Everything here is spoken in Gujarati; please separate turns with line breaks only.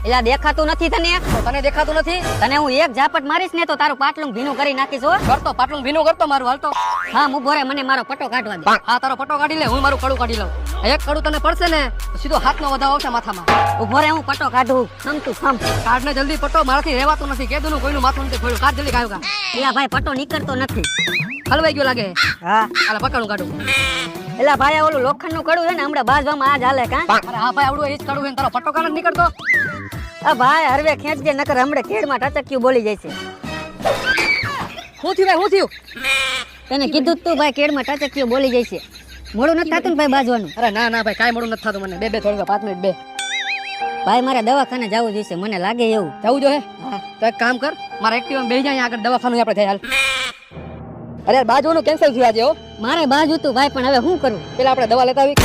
એલા દેખાતું નથી તને?
તને દેખાતું નથી?
તને હું એક ઝાપટ મારીશ ને તો તારું પાટલું ભીનું કરી નાખીશ હો.
કરતો પાટલું ભીનું કરતો મારું હાલતો.
હા ઉભો રે, મને મારો પટ્ટો કાઢવા દે.
હા તારો પટ્ટો કાઢી લે, હું મારું કડું કાઢી લઉં. એક કડું તને પડશે ને તો સીધો હાથનો વધાવો આવશે માથામાં.
ઉભો રે, હું પટ્ટો કાઢું. ખમતું ખમ.
કાઢ ને જલ્દી પટ્ટો, મારાથી રહેવાતું નથી. કેદુનું કોઈનું માથું નથી ખોલ્યું. કાઢ જલ્દી કાઢ્યું.
એલા ભાઈ પટ્ટો નીકળતો નથી.
હલવાઈ ગયો લાગે.
હા
હાલે પકડું કાઢું.
એલા ભાઈ ઓલું લોખંડનું કડું છે ને હમણાં બાજવામાં આ જ હાલે કા?
અરે હા ભાઈ આવડું એ જ કડું છે ને તારો પટ્ટો કાઢ નીકળતો.
આ ભાઈ હરવે ખેંચજે નકર હમણે કેડમાં ટચક્યું બોલી જાય છે.
શું થયું ભાઈ, શું થયું?
તને કીધું જ તું ભાઈ કેડમાં ટચક્યું બોલી જાય છે. મોડું નથી થતું ને ભાઈ બાજવાનું?
અરે ના ના ભાઈ કાંઈ મોડું નથી થતું મને. બે થોડી 5 મિનિટ બે.
ભાઈ મારે દવાખાને જવું જોઈશે, મને લાગે એવું.
જવું જોઈએ? હા તો એક કામ કર, મારા એક્ટિવા બેસી જાય આગળ, દવાખાનું આપણે થાય હાલ. અરે યાર બાજુનું કેન્સલ થયું આજે હો.
મારે બાજુ તું ભાઈ, પણ હવે શું કરું?
પેલા આપણે દવા લેતા આવી.